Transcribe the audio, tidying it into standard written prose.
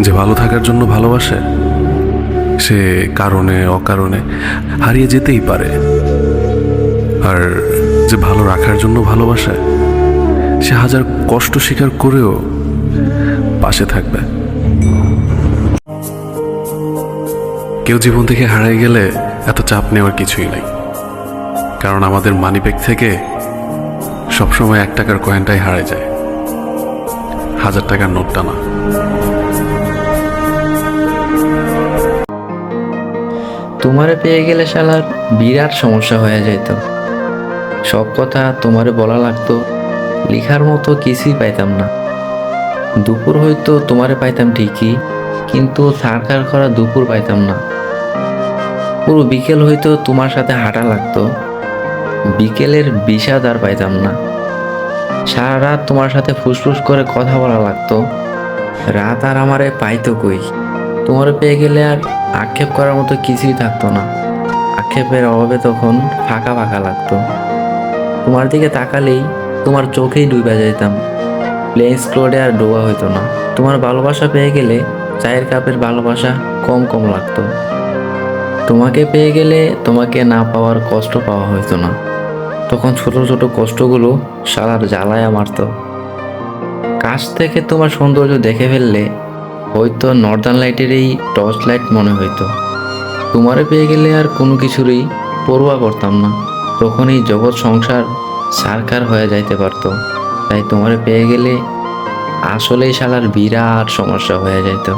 যে ভালো থাকার জন্য ভালোবাসে সে কারণে অকারণে হারিয়ে যেতেই পারে, আর যে ভালো রাখার জন্য ভালোবাসে সে হাজার কষ্ট স্বীকার করেও পাশে থাকবে। কেউ জীবন থেকে হারিয়ে গেলে এত চাপ নেওয়ার কিছুই নাই, কারণ আমাদের মানিব্যাগ থেকে সবসময় 1 টাকার কয়েনটাই হারিয়ে যায়, 1000 টাকার নোটটা না। তোমারে পেয়ে গেলে শালার বিরাট সমস্যা হয়ে যেত। সব কথা তোমারে বলা লাগতো, লিখার মতো কিছুই পাইতাম না। দুপুর হয়তো তোমারে পাইতাম ঠিকই, কিন্তু থাকার করা দুপুর পাইতাম না। পুরো বিকেল হয়তো তোমার সাথে হাঁটা লাগতো, বিকেলের বিষাদ আর পাইতাম না। সারা রাত তোমার সাথে ফুসফুস করে কথা বলা লাগতো, রাত আর আমারে পাইতো কই। তোমারে পেয়ে গেলে আর আক্ষেপ করার মতো কিছুই থাকতো না। আক্ষেপের অভাবে তখন ফাঁকা ফাঁকা লাগতো। তোমার দিকে তাকালেই তোমার চোখেই ডুবে যেতাম, প্লেন স্ক্লোডে আর ডোবা হইতো না। তোমার ভালোবাসা পেয়ে গেলে চায়ের কাপের ভালোবাসা কম কম লাগতো। তোমাকে পেয়ে গেলে তোমাকে না পাওয়ার কষ্ট পাওয়া হইতো না। তখন ছোট ছোট কষ্টগুলো শালার জ্বালায়া মারতো। কাছ থেকে তোমার সৌন্দর্য দেখে ফেললে হয়তো নর্দার্ন লাইটের এই টর্চ লাইট মনে হইতো। তোমারে পেয়ে গেলে আর কোনো কিছুরই পরোয়া করতাম না। তখন এই জগৎ সংসার সারকার হয়ে যাইতে পারতো। তাই তোমারে পেয়ে গেলে আসলেই শালার বিরাট সমস্যা হয়ে যাইতো।